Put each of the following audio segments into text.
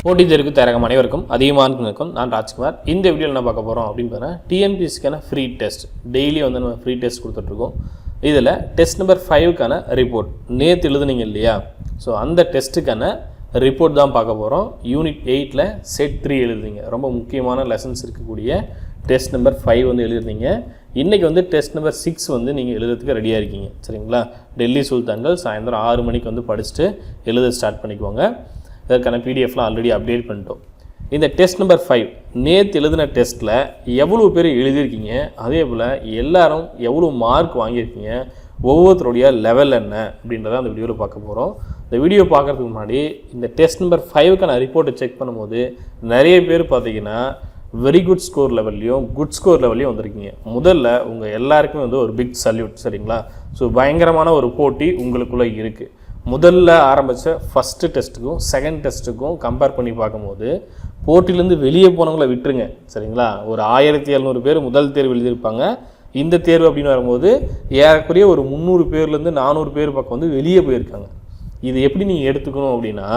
போட்டி தேர்வுக்கு தயாராகும் அனைவருக்கும் அதிகமானக்கும் நான் ராஜ்குமார். இந்த வீடியோவில் என்ன பார்க்க போகிறோம் அப்படின்னு பார்த்தீங்கன்னா டிஎன்பிஎஸ்சிக்கான ஃப்ரீ டெஸ்ட். டெய்லி வந்து நம்ம ஃப்ரீ டெஸ்ட் கொடுத்துட்ருக்கோம். இதில் டெஸ்ட் நம்பர் 5க்கான ரிப்போர்ட் நேற்று எழுதுனீங்க இல்லையா, ஸோ அந்த டெஸ்ட்டுக்கான ரிப்போர்ட் தான் பார்க்க போகிறோம். யூனிட் 8ல் செட் 3 எழுதுறீங்க. ரொம்ப முக்கியமான லெசன்ஸ் இருக்கக்கூடிய டெஸ்ட் நம்பர் 5 வந்து எழுதிருந்தீங்க. இன்றைக்கி வந்து டெஸ்ட் நம்பர் 6 வந்து நீங்கள் எழுதுறதுக்கு ரெடியாக இருக்கீங்க. சரிங்களா, டெல்லி சுல்தான்கள் சாயந்தரம் 6 மணிக்கு வந்து படிச்சுட்டு எழுத ஸ்டார்ட் பண்ணிக்குவாங்க. இதற்கான பிடிஎஃப்லாம் ஆல்ரெடி அப்டேட் பண்ணிட்டோம். இந்த டெஸ்ட் நம்பர் 5 நேற்று எழுதின டெஸ்ட்டில் எவ்வளோ பேர் எழுதியிருக்கீங்க, அதே போல் எல்லாரும் எவ்வளோ மார்க் வாங்கியிருக்கீங்க, ஒவ்வொருத்தருடைய லெவல் என்ன அப்படின்றத அந்த வீடியோவில் பார்க்க போகிறோம். இந்த வீடியோ பார்க்குறதுக்கு முன்னாடி இந்த டெஸ்ட் நம்பர் 5க்கான ரிப்போர்ட்டை செக் பண்ணும்போது நிறைய பேர் பார்த்தீங்கன்னா வெரி குட் ஸ்கோர் லெவல்லையும் குட் ஸ்கோர் லெவல்லையும் வந்திருக்கீங்க. முதல்ல உங்கள் எல்லாருக்குமே வந்து ஒரு பிக் சல்யூட். சரிங்களா, ஸோ பயங்கரமான ஒரு போட்டி உங்களுக்குள்ளே இருக்குது. முதல்ல ஆரம்பித்த ஃபஸ்ட்டு டெஸ்ட்டுக்கும் செகண்ட் டெஸ்ட்டுக்கும் கம்பேர் பண்ணி பார்க்கும்போது போட்டியிலேருந்து வெளியே போனவங்கள விட்டுருங்க. சரிங்களா, ஒரு 1700 பேர் முதல் தேர்வு எழுதியிருப்பாங்க. இந்த தேர்வு அப்படின்னு வரும்போது ஏறக்குறைய ஒரு 300 பேர்லேருந்து 400 பேர் பக்கம் வந்து வெளியே போயிருக்காங்க. இது எப்படி நீங்கள் எடுத்துக்கணும் அப்படின்னா,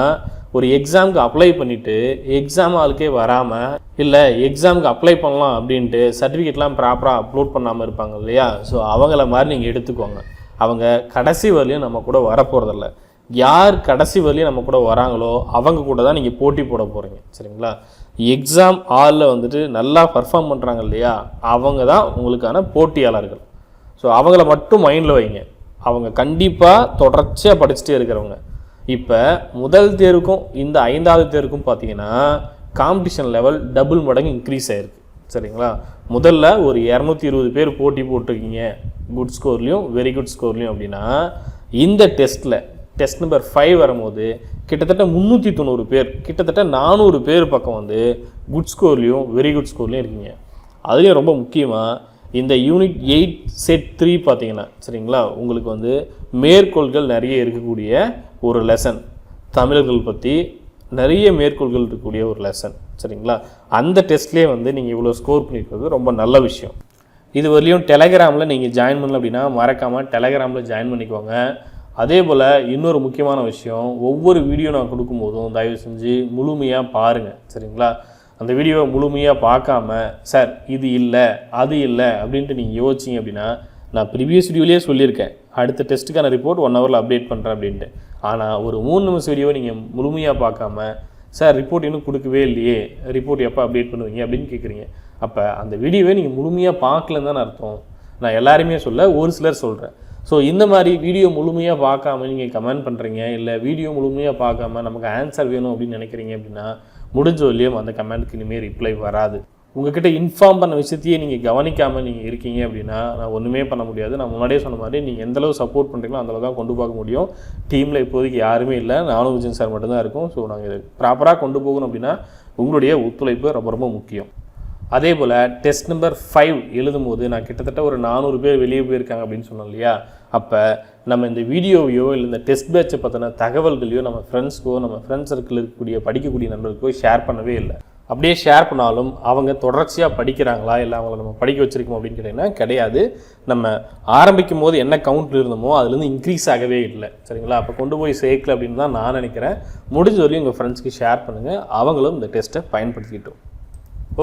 ஒரு எக்ஸாமுக்கு அப்ளை பண்ணிவிட்டு எக்ஸாம் ஆளுக்கே வராமல், இல்லை எக்ஸாமுக்கு அப்ளை பண்ணலாம் அப்படின்ட்டு சர்டிஃபிகேட்லாம் ப்ராப்பராக அப்லோட் பண்ணாமல் இருப்பாங்க இல்லையா, ஸோ அவங்கள மாதிரி நீங்கள் எடுத்துக்கோங்க. அவங்க கடைசி வரலையும் நம்ம கூட வரப்போகிறதில்ல. யார் கடைசி வரலையும் நம்ம கூட வராங்களோ அவங்க கூட தான் நீங்கள் போட்டி போட போகிறீங்க. சரிங்களா, எக்ஸாம் ஆளில் வந்துட்டு நல்லா பர்ஃபார்ம் பண்ணுறாங்க இல்லையா, அவங்க தான் உங்களுக்கான போட்டியாளர்கள். ஸோ அவங்கள மட்டும் மைண்டில் வைங்க. அவங்க கண்டிப்பாக தொடர்ச்சியாக படிச்சுட்டே இருக்கிறவங்க. இப்போ முதல் தேர்வுக்கும் இந்த 5வது தேர்வுக்கும் பார்த்தீங்கன்னா காம்படிஷன் லெவல் டபுள் மடங்கு இன்க்ரீஸ் ஆகிருக்கு. சரிங்களா, முதல்ல ஒரு 220 பேர் போட்டி போட்டிருக்கீங்க குட் ஸ்கோர்லேயும் வெரி குட் ஸ்கோர்லேயும் அப்படின்னா, இந்த டெஸ்ட்டில் டெஸ்ட் நம்பர் 5 வரும்போது கிட்டத்தட்ட 390 பேர், கிட்டத்தட்ட 400 பேர் பக்கம் வந்து குட் ஸ்கோர்லேயும் வெரி குட் ஸ்கோர்லேயும் இருக்கீங்க. அதுலேயும் ரொம்ப முக்கியமாக இந்த யூனிட் 8 செட் 3 பார்த்தீங்கன்னா, சரிங்களா, உங்களுக்கு வந்து மேற்கோள்கள் நிறைய இருக்கக்கூடிய ஒரு லெசன். தமிழர்கள் பற்றி நிறைய மேற்கோள்கள் இருக்கக்கூடிய ஒரு லெசன். சரிங்களா, அந்த டெஸ்ட்லேயே வந்து நீங்கள் இவ்வளோ ஸ்கோர் பண்ணியிருக்கிறது ரொம்ப நல்ல விஷயம். இது வரலையும் டெலகிராமில் நீங்கள் ஜாயின் பண்ணல அப்படின்னா மறக்காமல் டெலகிராமில் ஜாயின் பண்ணிக்கோங்க. அதே போல் இன்னொரு முக்கியமான விஷயம், ஒவ்வொரு வீடியோ நான் கொடுக்கும்போதும் தயவு செஞ்சு முழுமையாக பாருங்கள். சரிங்களா, அந்த வீடியோவை முழுமையாக பார்க்காம சார் இது இல்லை அது இல்லை அப்படின்ட்டு நீங்கள் யோசிச்சிங்க அப்படின்னா, நான் ப்ரீவியஸ் வீடியோலேயே சொல்லியிருக்கேன் அடுத்த டெஸ்ட்டுக்கான ரிப்போர்ட் 1 ஹவரில் அப்டேட் பண்ணுறேன் அப்படின்ட்டு. ஆனால் ஒரு 3 நிமிஷம் வீடியோவை நீங்கள் முழுமையாக பார்க்காம சார் ரிப்போர்ட் இன்னும் கொடுக்கவே இல்லையே, ரிப்போர்ட் எப்போ அப்டேட் பண்ணுவீங்க அப்படின்னு கேட்குறீங்க. அப்போ அந்த வீடியோவை நீங்கள் முழுமையாக பார்க்கலன்னு தானே அர்த்தம். நான் எல்லாருமே சொல்ல, ஒரு சிலர் சொல்கிறேன். ஸோ இந்த மாதிரி வீடியோ முழுமையாக பார்க்காம நீங்கள் கமெண்ட் பண்ணுறீங்க, இல்லை வீடியோ முழுமையாக பார்க்காம நமக்கு ஆன்சர் வேணும் அப்படின்னு நினைக்கிறீங்க அப்படின்னா, முடிஞ்ச வரையும் அந்த கமெண்ட்டுக்கு இனிமேல் ரிப்ளை வராது. உங்ககிட்ட இன்ஃபார்ம் பண்ண விஷயத்தையே நீங்கள் கவனிக்காமல் நீங்கள் இருக்கீங்க அப்படின்னா நான் ஒன்றுமே பண்ண முடியாது. நான் முன்னாடியே சொன்ன மாதிரி நீங்கள் எந்தளவு சப்போர்ட் பண்ணுறீங்களோ அந்தளவு தான் கொண்டு போக முடியும். டீமில் இப்போதைக்கு யாருமே இல்லை, நானும் விஜயன் சார் மட்டும்தான் இருக்கும். ஸோ நாங்கள் இதை ப்ராப்பராக கொண்டு போகணும் அப்படின்னா உங்களுடைய ஒத்துழைப்பு ரொம்ப ரொம்ப முக்கியம். அதே போல் டெஸ்ட் நம்பர் 5 எழுதும்போது நான் கிட்டத்தட்ட ஒரு 400 பேர் வெளியே போயிருக்காங்க அப்படின்னு சொன்னோம் இல்லையா, அப்போ நம்ம இந்த வீடியோவையோ இல்லை இந்த டெஸ்ட் பேட்சை பற்றின தகவல்களையோ நம்ம ஃப்ரெண்ட்ஸ்க்கோ நம்ம ஃப்ரெண்ட்ஸ் சர்க்கிள் இருக்கக்கூடிய படிக்கக்கூடிய நண்பர்களுக்கோ ஷேர் பண்ணவே இல்லை. அப்படியே ஷேர் பண்ணாலும் அவங்க தொடர்ச்சியாக படிக்கிறாங்களா, இல்லை அவங்கள நம்ம படிக்க வச்சுருக்கோம் அப்படின்னு கேட்டிங்கன்னா கிடையாது. நம்ம ஆரம்பிக்கும் போது என்ன கவுண்ட்டில் இருந்தோமோ அதுலேருந்து இன்க்ரீஸ் ஆகவே இல்லை. சரிங்களா, அப்போ கொண்டு போய் சேர்க்கல அப்படின்னு தான் நான் நினைக்கிறேன். முடிஞ்ச வரையும் உங்கள் ஃப்ரெண்ட்ஸ்க்கு ஷேர் பண்ணுங்கள், அவங்களும் இந்த டெஸ்ட்டை பயன்படுத்திக்கிட்டோம்.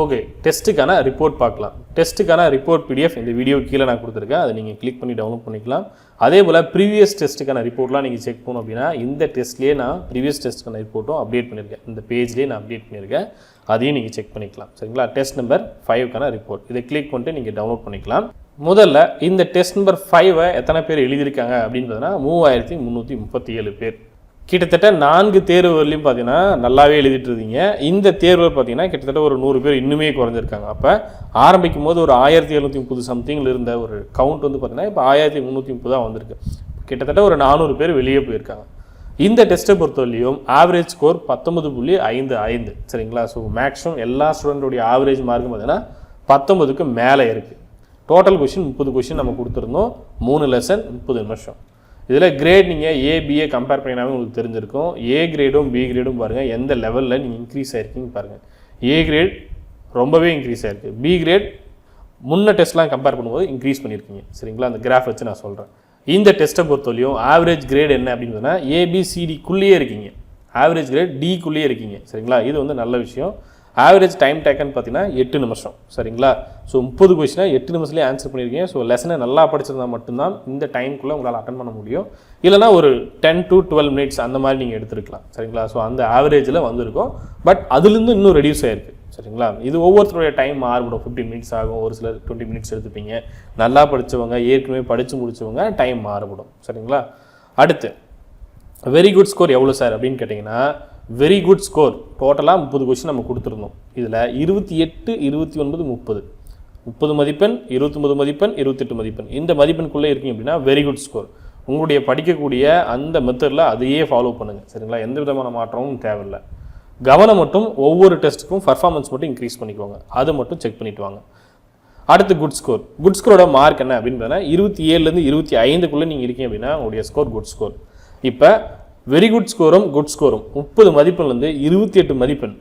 ஓகே, டெஸ்ட்டுக்கான ரிப்போர்ட் பார்க்கலாம். டெஸ்ட்டுக்கான ரிப்போர்ட் பிடிஎஃப் இந்த வீடியோ கீழே நான் கொடுத்துருக்கேன், அதை நீங்கள் கிளிக் பண்ணி டவுன்லோட் பண்ணிக்கலாம். அதே போல் ப்ரீவியஸ் டெஸ்ட்டுக்கான ரிப்போர்ட்லாம் நீங்கள் செக் பண்ணணும் அப்படின்னா இந்த டெஸ்ட்லேயே நான் ப்ரீவியஸ் டெஸ்ட்டுக்கான ரிப்போர்ட்டும் அப்டேட் பண்ணியிருக்கேன். இந்த பேஜ்லேயே நான் அப்டேட் பண்ணியிருக்கேன், அதையும் நீங்கள் செக் பண்ணிக்கலாம். சரிங்களா, டெஸ்ட் நம்பர் 5க்கான ரிப்போர்ட் இதை கிளிக் பண்ணிட்டு நீங்கள் டவுன்லோட் பண்ணிக்கலாம். முதல்ல இந்த டெஸ்ட் நம்பர் 5 எத்தனை பேர் எழுதியிருக்காங்க அப்படின்னு பார்த்தீங்கன்னா 3337 பேர். கிட்டத்தட்ட 4 தேர்வு வரலையும் பார்த்தீங்கன்னா நல்லாவே எழுதிட்டு இருந்தீங்க. இந்த தேர்வு பார்த்தீங்கன்னா கிட்டத்தட்ட ஒரு 100 பேர் இன்னுமே குறைஞ்சிருக்காங்க. அப்போ ஆரம்பிக்கும் போது ஒரு 1730 சம்திங்கில் இருந்த ஒரு கவுண்ட் வந்து பார்த்தீங்கன்னா இப்போ 1330 தான் வந்திருக்கு. கிட்டத்தட்ட ஒரு 400 பேர் வெளியே போயிருக்காங்க. இந்த டெஸ்ட்டை பொறுத்தவரையிலையும் ஆவரேஜ் ஸ்கோர் 19.55. சரிங்களா, ஸோ மேக்ஸிமம் எல்லா ஸ்டூடெண்ட்டுடைய ஆவரேஜ் மார்க்கும் பார்த்தீங்கன்னா 19க்கு மேலே இருக்குது. டோட்டல் கொஷின் 30 கொஷின் நம்ம கொடுத்துருந்தோம், 3 லெசன் 30 நிமிஷம். இதில் கிரேட் நீங்கள் ஏபிஏ கம்பேர் பண்ணினாவே உங்களுக்கு தெரிஞ்சிருக்கும். ஏ கிரேடும் பி கிரேடும் பாருங்கள் எந்த லெவலில் நீங்கள் இன்க்ரீஸ் ஆகிருக்கீங்க பாருங்கள். ஏ கிரேட் ரொம்பவே இன்க்ரீஸ் ஆகிருக்கு, பி கிரேட் முன்ன டெஸ்ட்லாம் கம்பேர் பண்ணும்போது இன்க்ரீஸ் பண்ணியிருக்கீங்க. சரிங்களா, அந்த கிராஃப் வச்சு நான் சொல்கிறேன். இந்த டெஸ்ட்டை பொறுத்தவரையும் ஆவரேஜ் கிரேட் என்ன அப்படின்னு சொன்னால் ஏபிசிடிக்குள்ளேயே இருக்கீங்க. ஆவரேஜ் கிரேட் டிக்குள்ளேயே இருக்கீங்க சரிங்களா. இது வந்து நல்ல விஷயம். ஆவரேஜ் டைம் டேக்கன் பார்த்தீங்கன்னா 8 நிமிஷம் சரிங்களா. ஸோ 30 கொஸ்டினா 8 நிமிஷத்துலேயே ஆன்சர் பண்ணியிருக்கீங்க. ஸோ லெசனை நல்லா படிச்சிருந்தா மட்டும்தான் இந்த டைமுக்குள்ளே உங்களால் அட்டன் பண்ண முடியும். இல்லைனா ஒரு 10 to 12 மினிட்ஸ் அந்த மாதிரி நீங்கள் எடுத்துருக்கலாம் சரிங்களா. ஸோ அந்த ஆவரேஜில் வந்திருக்கும். பட் அதுலேருந்து இன்னும் ரெடியூஸ் ஆகிருக்கு சரிங்களா. இது ஒவ்வொருத்தருடைய டைம் மாறுபடும். 15 மினிட்ஸ் ஆகும், ஒரு சிலர் 20 மினிட்ஸ் எடுத்துப்பீங்க. நல்லா படித்தவங்க, ஏற்கனவே படித்து முடித்தவங்க டைம் மாறுபடும் சரிங்களா. அடுத்து வெரி குட் ஸ்கோர் எவ்வளோ சார் அப்படின்னு கேட்டிங்கன்னா, வெரி குட் ஸ்கோர் டோட்டலாக 30 கொஸ்டின் நம்ம கொடுத்துருந்தோம். இதில் 28, 29, 30 30 மதிப்பெண், 29 மதிப்பெண், 28 மதிப்பெண், இந்த மதிப்பெண்குள்ளே இருக்கீங்க அப்படின்னா வெரி குட் ஸ்கோர். உங்களுடைய படிக்கக்கூடிய அந்த மெத்தடில் அதையே ஃபாலோ பண்ணுங்கள் சரிங்களா. எந்த விதமான மாற்றமும் தேவையில்லை. கவனம் மட்டும் ஒவ்வொரு டெஸ்ட்டுக்கும் பர்ஃபார்மன்ஸ் மட்டும் இன்க்ரீஸ் பண்ணிக்குவாங்க. அதை மட்டும் செக் பண்ணிட்டு வாங்க. அடுத்து குட் ஸ்கோர். குட் ஸ்கோரோட மார்க் என்ன அப்படின்னு பார்த்தீங்கன்னா 27லேருந்து 25க்குள்ளே நீங்கள் இருக்கீங்க அப்படின்னா உங்களுடைய ஸ்கோர் குட் ஸ்கோர். இப்போ வெரி குட் ஸ்கோரும் குட் ஸ்கோரும் 30 மதிப்பெண்லேருந்து 28 மதிப்பெண்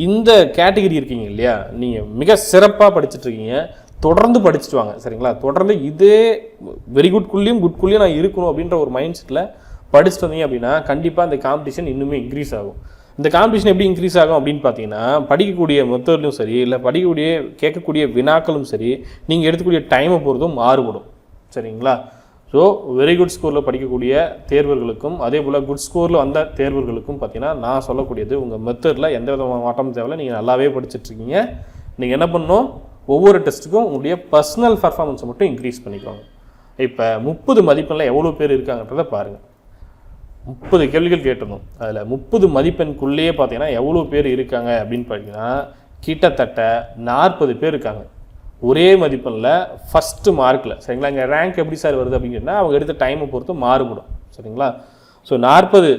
இந்த கேட்டகரி இருக்கீங்க இல்லையா, நீங்கள் மிக சிறப்பாக படிச்சுட்ருக்கீங்க. தொடர்ந்து படிச்சுட்டு வாங்க சரிங்களா. தொடர்ந்து இதே வெரி குட்குள்ளேயும் குட்குள்ளேயும் நான் இருக்கணும் அப்படின்ற ஒரு மைண்ட் செட்டில் படிச்சுட்டு வந்தீங்க அப்படின்னா கண்டிப்பாக அந்த காம்படிஷன் இன்னுமே இன்க்ரீஸ் ஆகும். இந்த காம்படிஷன் எப்படி இன்க்ரீஸ் ஆகும் அப்படின்னு பார்த்தீங்கன்னா, படிக்கக்கூடிய மெத்தட்லையும் சரி, இல்லை படிக்கக்கூடிய கேட்கக்கூடிய வினாக்களும் சரி, நீங்கள் எடுத்துக்கூடிய டைமை பொறுத்தும் மாறுபடும் சரிங்களா. ஸோ வெரி குட் ஸ்கோரில் படிக்கக்கூடிய தேர்வர்களுக்கும் அதே போல் குட் ஸ்கோரில் வந்த தேர்வர்களுக்கும் பார்த்தீங்கன்னா நான் சொல்லக்கூடியது உங்கள் மெத்தடில் எந்த விதமான மாற்றமும் தேவையில்லை. நீங்கள் நல்லாவே படிச்சுட்ருக்கீங்க. நீங்கள் என்ன பண்ணணும், ஒவ்வொரு டெஸ்ட்டுக்கும் உங்களுடைய பர்சனல் பர்ஃபார்மன்ஸை மட்டும் இன்க்ரீஸ் பண்ணிக்கோங்க. இப்போ 30 மதிப்பெண்ணில் எவ்வளோ பேர் இருக்காங்கன்றதை பாருங்கள். 30 கேள்விகள் கேட்டிருந்தோம். அதில் 30 மதிப்பெண்குள்ளேயே பார்த்தீங்கன்னா எவ்வளோ பேர் இருக்காங்க அப்படின்னு பார்த்தீங்கன்னா கிட்டத்தட்ட 40 பேர் இருக்காங்க. ஒரே மதிப்பெண்ணில் ஃபஸ்ட்டு மார்க்கில் சரிங்களா. இங்கே ரேங்க் எப்படி சார் வருது அப்படின்னா அவங்க எடுத்த டைமை பொறுத்து மாறுபடும் சரிங்களா. ஸோ 40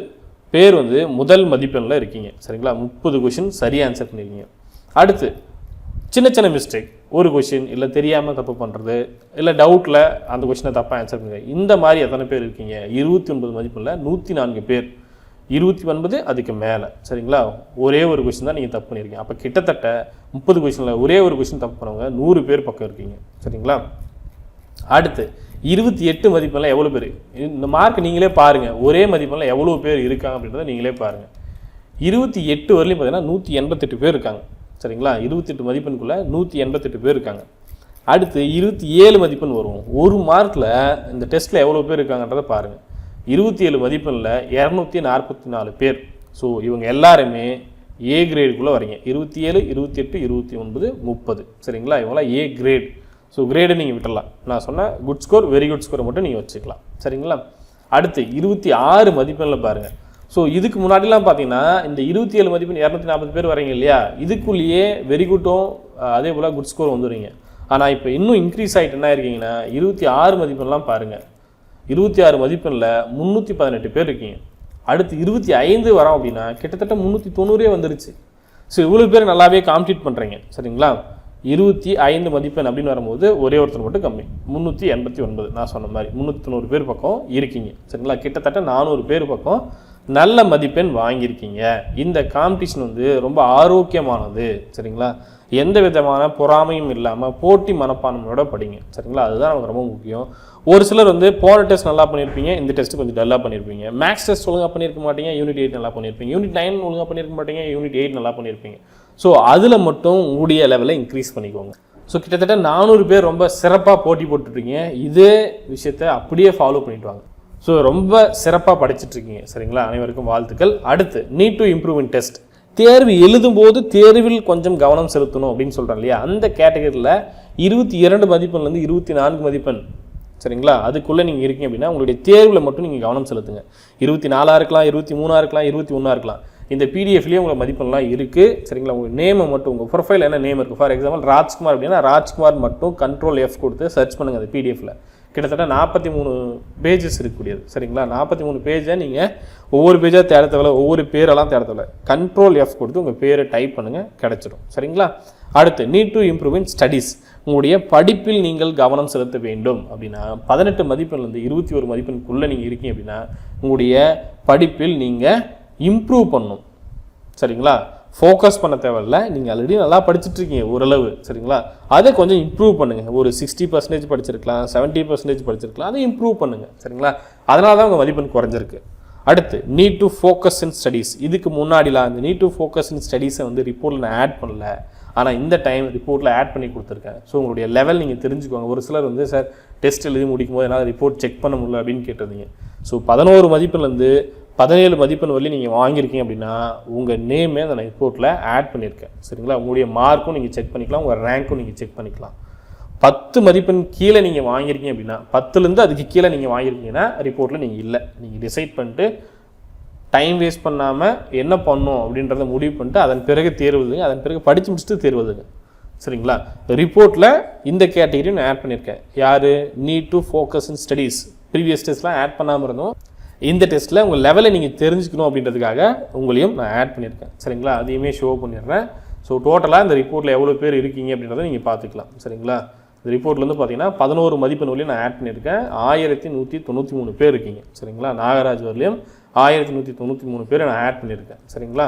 பேர் வந்து முதல் மதிப்பெண்ணில் இருக்கீங்க சரிங்களா. 30 கொஷின் சரியாக ஆன்சர் பண்ணியிருக்கீங்க. அடுத்து சின்ன சின்ன மிஸ்டேக், ஒரு கொஷின் இல்லை தெரியாமல் தப்பு பண்ணுறது, இல்லை டவுட்டில் அந்த கொஷினை தப்பாக ஆன்சர் பண்ணுங்க, இந்த மாதிரி எத்தனை பேர் இருக்கீங்க? 29 மதிப்பெண்ணில் 104 பேர், 29 அதுக்கு மேலே சரிங்களா. ஒரே ஒரு கொஷின் தான் நீங்கள் தப்பு பண்ணியிருக்கீங்க. அப்போ கிட்டத்தட்ட 30 கொஷினில் ஒரே ஒரு கொஷின் தப்பு பண்ணவங்க 100 பேர் பக்கம் இருக்கீங்க சரிங்களா. அடுத்து 28 மதிப்பெண்ணில் எவ்வளோ பேர், இந்த மார்க் நீங்களே பாருங்கள். ஒரே மதிப்பெண்ணில் எவ்வளோ பேர் இருக்காங்க அப்படின்றத நீங்களே பாருங்கள். 28 வரலையும் பார்த்தீங்கன்னா 188 பேர் இருக்காங்க சரிங்களா. 28 மதிப்பெண்குள்ளே 188 பேர் இருக்காங்க. அடுத்து 27 மதிப்பெண் வரும். ஒரு மார்க்கில் இந்த டெஸ்ட்டில் எவ்வளோ பேர் இருக்காங்கன்றதை பாருங்கள். 27 மதிப்பெண்ணில் 244 பேர். ஸோ இவங்க எல்லாருமே ஏ கிரேடுக்குள்ளே வரீங்க. 27, 28, 29, 30 சரிங்களா. இவங்களாம் ஏ கிரேட். ஸோ கிரேடை நீங்கள் விட்டுடலாம். நான் சொன்ன குட் ஸ்கோர் வெரி குட் ஸ்கோரை மட்டும் நீங்கள் வச்சுக்கலாம் சரிங்களா. அடுத்து 26 மதிப்பெண்ணில் பாருங்கள். ஸோ இதுக்கு முன்னாடிலாம் பார்த்தீங்கன்னா இந்த 27 மதிப்பெண் 240 பேர் வரீங்க இல்லையா, இதுக்குள்ளேயே வெரி குட்டும் அதே போல் குட் ஸ்கோர் வந்துடுவீங்க. ஆனால் இப்போ இன்னும் இன்க்ரீஸ் ஆகிட்டு என்ன இருக்கீங்கன்னா 26 மதிப்பெண்லாம் பாருங்கள். 26 மதிப்பெண்ணில் 318 பேர் இருக்கீங்க. அடுத்து 25 வரோம் அப்படின்னா கிட்டத்தட்ட 390 வந்துருச்சு. ஸோ இவ்வளோ பேர் நல்லாவே காம்பீட் பண்ணுறீங்க சரிங்களா. 25 மதிப்பெண் அப்படின்னு வரும்போது ஒரே ஒருத்தர் மட்டும் கம்மி, 389. நான் சொன்ன மாதிரி 390 பேர் பக்கம் இருக்கீங்க சரிங்களா. கிட்டத்தட்ட 400 பேர் பக்கம் நல்ல மதிப்பெண் வாங்கியிருக்கீங்க. இந்த காம்படிஷன் வந்து ரொம்ப ஆரோக்கியமானது சரிங்களா. எந்த விதமான பொறாமையும் இல்லாமல் போட்டி மனப்பான்மையோட படிங்க சரிங்களா. அதுதான் நமக்கு ரொம்ப முக்கியம். ஒரு சிலர் வந்து போன டெஸ்ட் நல்லா பண்ணியிருப்பீங்க, இந்த டெஸ்ட்டு கொஞ்சம் டல்லாக பண்ணியிருப்பீங்க. மேக்ஸ் டெஸ்ட் ஒழுங்காக பண்ணியிருக்க மாட்டீங்க, யூனிட் 8 நல்லா பண்ணியிருப்பீங்க, யூனிட் 9 ஒழுங்காக பண்ணியிருக்க மாட்டீங்க, யூனிட் 8 நல்லா பண்ணியிருப்பீங்க. ஸோ அதில் மட்டும் உங்களுடைய லெவலை இன்க்ரீஸ் பண்ணிக்கோங்க. ஸோ கிட்டத்தட்ட 400 பேர் ரொம்ப சிறப்பாக போட்டி போட்டுட்ருக்கீங்க. இதே விஷயத்தை அப்படியே ஃபாலோ பண்ணிட்டு வாங்க. ஸோ ரொம்ப சிறப்பாக படிச்சுட்ருக்கீங்க சரிங்களா. அனைவருக்கும் வாழ்த்துக்கள். அடுத்து நீட் டு இம்ப்ரூவ்மெண்ட் டெஸ்ட். தேர்வு எழுதும்போது தேர்வில் கொஞ்சம் கவனம் செலுத்தணும் அப்படின்னு சொல்கிறேன் இல்லையா, அந்த கேட்டகரியில் 22 மதிப்பெண்லேருந்து 24 மதிப்பெண் சரிங்களா அதுக்குள்ளே நீங்கள் இருக்கீங்க அப்படின்னா உங்களுடைய தேர்வில் மட்டும் நீங்கள் கவனம் செலுத்துங்க. 24 இருக்கலாம், 23 இருக்கலாம், 21 இருக்கலாம். இந்த பிடிஎஃப்லேயே உங்கள் மதிப்பெண்லாம் இருக்குது சரிங்களா. உங்கள் நேமை மட்டும், உங்கள் ப்ரொஃபைல் என்ன நேம் இருக்குது, ஃபார் எக்ஸாம்பிள் ராஜ்குமார் அப்படின்னா ராஜ்குமார் மட்டும் Ctrl F கொடுத்து சர்ச் பண்ணுங்கள். அந்த பிடிஎஃபில் கிட்டத்தட்ட 43 பேஜஸ் இருக்கக்கூடியது சரிங்களா. 43 பேஜை நீங்கள் ஒவ்வொரு பேஜாக தேட தேவையில்ல, ஒவ்வொரு பேரெல்லாம் தேட தேவையில்ல. Ctrl F கொடுத்து உங்கள் பேரை டைப் பண்ணுங்கள், கிடச்சிடும் சரிங்களா. அடுத்து need to improve in studies. உங்களுடைய படிப்பில் நீங்கள் கவனம் செலுத்த வேண்டும் அப்படின்னா 18 மதிப்பெண்லேருந்து 21 மதிப்பெண்குள்ளே நீங்கள் இருக்கீங்க அப்படின்னா உங்களுடைய படிப்பில் நீங்கள் இம்ப்ரூவ் பண்ணணும் சரிங்களா. ஃபோக்கஸ் பண்ண தேவையில்ல, நீங்கள் ஆல்ரெடி நல்லா படிச்சுட்ருக்கீங்க ஓரளவு சரிங்களா. அதை கொஞ்சம் இம்ப்ரூவ் பண்ணுங்கள். ஒரு 60% படிச்சிருக்கலாம், 70% படிச்சிருக்கலாம், அதை இம்ப்ரூவ் பண்ணுங்கள் சரிங்களா. அதனால தான் உங்கள் மதிப்பெண் குறைஞ்சிருக்கு. அடுத்து NEET to focus in studies. இதுக்கு முன்னாடிலாம் அந்த நீட் டு ஃபோக்கஸ் இன் ஸ்டடீஸை வந்து ரிப்போர்ட்டில் நான் ஆட் பண்ணல, ஆனால் இந்த டைம் ரிப்போர்ட்டில் ஆட் பண்ணி கொடுத்துருக்கேன். ஸோ உங்களுடைய லெவல் நீங்கள் தெரிஞ்சுக்கோங்க. ஒரு சிலர் வந்து சார் டெஸ்ட் எழுதி முடிக்கும் போது என்னால் ரிப்போர்ட் செக் பண்ண முடியல அப்படின்னு கேட்டிருந்தீங்க. ஸோ 11 மதிப்பெண்லேருந்து 17 மதிப்பெண் வரலையும் நீங்கள் வாங்கியிருக்கீங்க அப்படின்னா உங்கள் நேமே அந்த ரிப்போர்ட்டில் ஆட் பண்ணியிருக்கேன். சரிங்களா? உங்களுடைய மார்க்கும் நீங்கள் செக் பண்ணிக்கலாம், உங்கள் ரேங்க்கும் நீங்கள் செக் பண்ணிக்கலாம். 10 மதிப்பெண் கீழே நீங்கள் வாங்கியிருக்கீங்க அப்படின்னா 10லேருந்து அதுக்கு கீழே நீங்கள் வாங்கியிருக்கீங்கன்னா ரிப்போர்ட்டில் நீங்கள் இல்லை. நீங்கள் டிசைட் பண்ணிட்டு டைம் வேஸ்ட் பண்ணாமல் என்ன பண்ணணும் அப்படின்றத முடிவு பண்ணிட்டு அதன் பிறகு தேர்வுதுங்க, அதன் பிறகு படித்து முடிச்சுட்டு தேர்வுதுங்க. சரிங்களா? ரிப்போர்ட்டில் இந்த கேட்டகரியும் நான் ஆட் பண்ணியிருக்கேன். யார்? Need to focus in studies. Previous டெஸ்ட்லாம் ஆட் பண்ணாமல் இருந்தோம். இந்த டெஸ்ட்டில் உங்கள் லெவலை நீங்கள் தெரிஞ்சுக்கணும் அப்படின்றதுக்காக உங்களையும் நான் ஆட் பண்ணியிருக்கேன். சரிங்களா? அதையுமே ஷோ பண்ணிடுறேன். ஸோ டோட்டலாக இந்த ரிப்போர்ட்டில் எவ்வளோ பேர் இருக்கீங்க அப்படின்றத நீங்கள் பார்த்துக்கலாம். சரிங்களா? இந்த ரிப்போர்ட்லேருந்து பார்த்தீங்கன்னா 11 மதிப்பெண் வரலையும் நான் ஆட் பண்ணியிருக்கேன். 1193 பேர் இருக்கீங்க. சரிங்களா? நாகராஜ் வரலையும் 1193 பேர் நான் ஆட் பண்ணியிருக்கேன். சரிங்களா?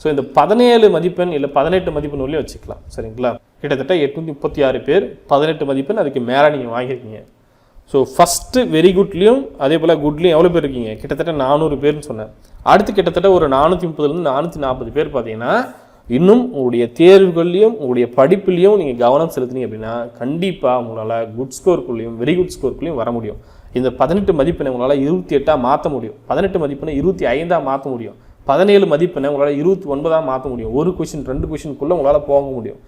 ஸோ இந்த 17 மதிப்பெண் இல்லை 18 மதிப்பெண் வரலையும் வச்சுக்கலாம். சரிங்களா? கிட்டத்தட்ட 836 பேர் 18 மதிப்பெண் அதுக்கு மேலே நீங்கள் வாங்கியிருக்கீங்க. ஸோ ஃபஸ்ட்டு வெரி குட்லேயும் அதே போல் குட்லேயும் எவ்வளோ பேர் இருக்கீங்க? கிட்டத்தட்ட 400 பேர்னு சொன்னேன். அடுத்து கிட்டத்தட்ட ஒரு 430லேருந்து 440 பேர் பார்த்தீங்கன்னா இன்னும் உங்களுடைய தேர்வுகள்லையும் உங்களுடைய படிப்புலையும் நீங்கள் கவனம் செலுத்தினீங்க அப்படின்னா கண்டிப்பாக உங்களால் குட் ஸ்கோருக்குள்ளேயும் வெரி குட் ஸ்கோருக்குள்ளேயும் வர முடியும். இந்த 18 மதிப்பெண்ணை உங்களால் 28 மாற்ற முடியும், 18 மதிப்பெண்ணை 25 மாற்ற முடியும், 17 மதிப்பெண்ணை உங்களால் 29 மாற்ற முடியும். ஒரு கொஷின் 2 கொஷினுக்குள்ளே உங்களால் போக முடியும்.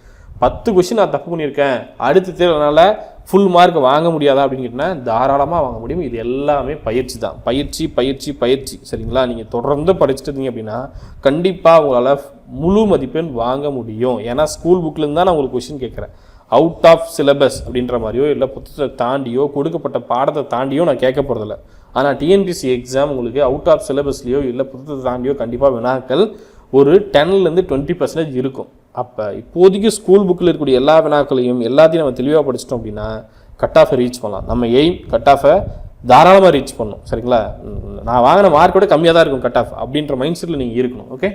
10 கொஷின் நான் தப்பு பண்ணியிருக்கேன், அடுத்த தேர்வுனால ஃபுல் மார்க் வாங்க முடியாதா அப்படின்னு கேட்டால் தாராளமாக வாங்க முடியும். இது எல்லாமே பயிற்சி தான். பயிற்சி பயிற்சி பயிற்சி. சரிங்களா? நீங்கள் தொடர்ந்து படிச்சுட்டு இருந்தீங்க அப்படின்னா கண்டிப்பாக உங்களால் முழு மதிப்பெண் வாங்க முடியும். ஏன்னா ஸ்கூல் புக்கிலேருந்து தான் நான் உங்களுக்கு கொஷின் கேட்குறேன். அவுட் ஆஃப் சிலபஸ் அப்படின்ற மாதிரியோ இல்லை புத்தகத்தை தாண்டியோ கொடுக்கப்பட்ட பாடத்தை தாண்டியோ நான் கேட்க போகிறதில்ல. ஆனால் டிஎன்பிஎஸ்சி எக்ஸாம் உங்களுக்கு அவுட் ஆஃப் சிலபஸ்லையோ இல்லை புத்தகத்தை தாண்டியோ கண்டிப்பாக வினாக்கள் ஒரு 10லேருந்து 20% இருக்கும். அப்போ இப்போதைக்கு ஸ்கூல் புக்கில் இருக்கக்கூடிய எல்லா வினாக்களையும் எல்லாத்தையும் நம்ம தெளிவாக படிச்சிட்டோம் அப்படின்னா கட் ஆஃபை ரீச் பண்ணலாம். நம்ம எய்ம் கட் ஆஃபை தாராளமாக ரீச் பண்ணணும். சரிங்களா? நான் வாங்கின மார்க்கோட கம்மியாக தான் இருக்கும் கட் ஆஃப் அப்படின்ற மைண்ட் செட்டில் நீங்கள் இருக்கணும். ஓகே,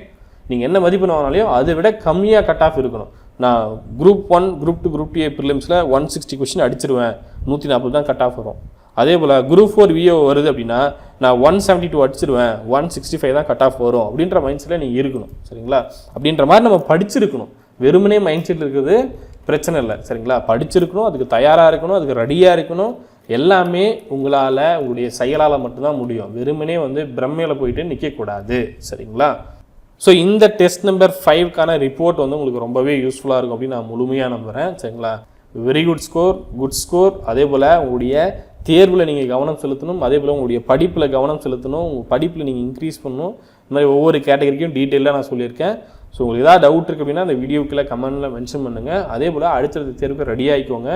நீங்கள் என்ன மதிப்பெண் வாங்கினாலையும் அதை விட கம்மியாக கட் ஆஃப் இருக்கணும். நான் குரூப் 1 குரூப் 2 குரூப் 2 ப்ரிலிம்ஸில் 160 கொஷின் அடிச்சிருவேன், 140 தான் கட் ஆஃப் வரும். அதே போல் குரூப் 4 விஓ வருது அப்படின்னா நான் 172 அடிச்சிருவேன், 165 தான் கட் ஆஃப் வரும் அப்படின்ற மைண்ட் செட்டில் நீங்கள் இருக்கணும். சரிங்களா? அப்படின்ற மாதிரி நம்ம படிச்சிருக்கணும். வெறுமனே மைண்ட் செட்டில் இருக்கிறது பிரச்சனை இல்லை. சரிங்களா? படிச்சிருக்கணும், அதுக்கு தயாராக இருக்கணும், அதுக்கு ரெடியாக இருக்கணும். எல்லாமே உங்களால் உங்களுடைய செயலால் மட்டும்தான் முடியும். வெறுமனே வந்து பிரம்மையில் போயிட்டு நிற்கக்கூடாது. சரிங்களா? ஸோ இந்த டெஸ்ட் நம்பர் 5க்கான ரிப்போர்ட் வந்து உங்களுக்கு ரொம்பவே யூஸ்ஃபுல்லாக இருக்கும் அப்படின்னு நான் முழுமையாக நம்புகிறேன். சரிங்களா? Very good score, good score. அதே போல் உங்களுடைய தேர்வில் நீங்கள் கவனம் செலுத்தணும், அதே போல் உங்களுடைய படிப்பில் கவனம் செலுத்தணும், உங்கள் படிப்பில் நீங்கள் இன்க்ரீஸ் பண்ணணும். இந்த மாதிரி ஒவ்வொரு கேட்டகரிக்கும் டீட்டெயிலாக நான் சொல்லியிருக்கேன். ஸோ உங்களுக்கு ஏதாவது டவுட் இருக்குது அப்படின்னா அந்த வீடியோக்குள்ளே கமெண்டில் மென்ஷன் பண்ணுங்கள். அதே போல் அடுத்தடுத்த தேர்வுக்கு ரெடி ஆகிக்கோங்க.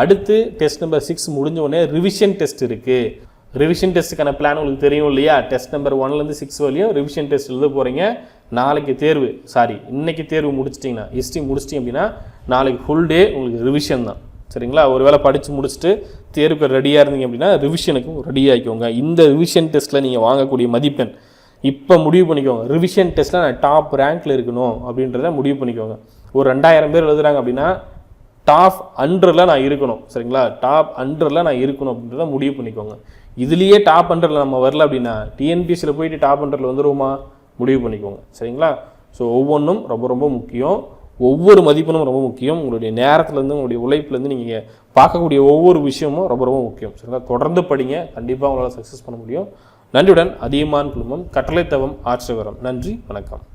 அடுத்து டெஸ்ட் நம்பர் 6 முடிஞ்ச உடனே ரிவிஷன் டெஸ்ட் இருக்குது. ரிவிஷன் டெஸ்ட்டுக்கான பிளான் உங்களுக்கு தெரியும் இல்லையா? டெஸ்ட் நம்பர் 1லேருந்து 6 வரையும் ரிவிஷன் டெஸ்ட் எழுத போகிறீங்க. நாளைக்கு தேர்வு, இன்னைக்கு தேர்வு முடிச்சிட்டிங்கன்னா ஹிஸ்ட்ரி முடிச்சிட்டிங்க அப்படின்னா நாளைக்கு ஃபுல் டே உங்களுக்கு ரிவிஷன் தான். சரிங்களா? ஒரு வேளை படித்து முடிச்சுட்டு தேர்வுக்கு ரெடியாக இருந்தீங்க அப்படின்னா ரிவிஷனுக்கும் ரெடி ஆகிக்கோங்க. இந்த ரிவிஷன் டெஸ்ட்டில் நீங்கள் வாங்கக்கூடிய மதிப்பெண் இப்போ முடிவு பண்ணிக்கோங்க. ரிவிஷன் டெஸ்ட்டில் நான் டாப் ரேங்க்கில் இருக்கணும் அப்படின்றத முடிவு பண்ணிக்கோங்க. ஒரு 2000 பேர் எழுதுகிறாங்க அப்படின்னா டாப் 100ல் நான் இருக்கணும். சரிங்களா? டாப் 100ல் நான் இருக்கணும் அப்படின்றத முடிவு பண்ணிக்கோங்க. இதுலேயே டாப் 100ல் நம்ம வரல அப்படின்னா டிஎன்பிஎஸ்சியில் போயிட்டு டாப் 100ல் வந்துருவோமா? முடிவு பண்ணிக்கோங்க. சரிங்களா? ஸோ ஒவ்வொன்றும் ரொம்ப ரொம்ப முக்கியம். ஒவ்வொரு மதிப்பெண்ணும் ரொம்ப முக்கியம். உங்களுடைய நேரத்துலேருந்து உங்களுடைய உழைப்புலேருந்து நீங்கள் பார்க்கக்கூடிய ஒவ்வொரு விஷயமும் ரொம்ப ரொம்ப முக்கியம். சரிங்களா? தொடர்ந்து படிங்க, கண்டிப்பாக உங்களால் சக்ஸஸ் பண்ண முடியும். நன்றியுடன் அதியமான் குழுமம், கட்டளை தவம் ஆற்றவரம். நன்றி, வணக்கம்.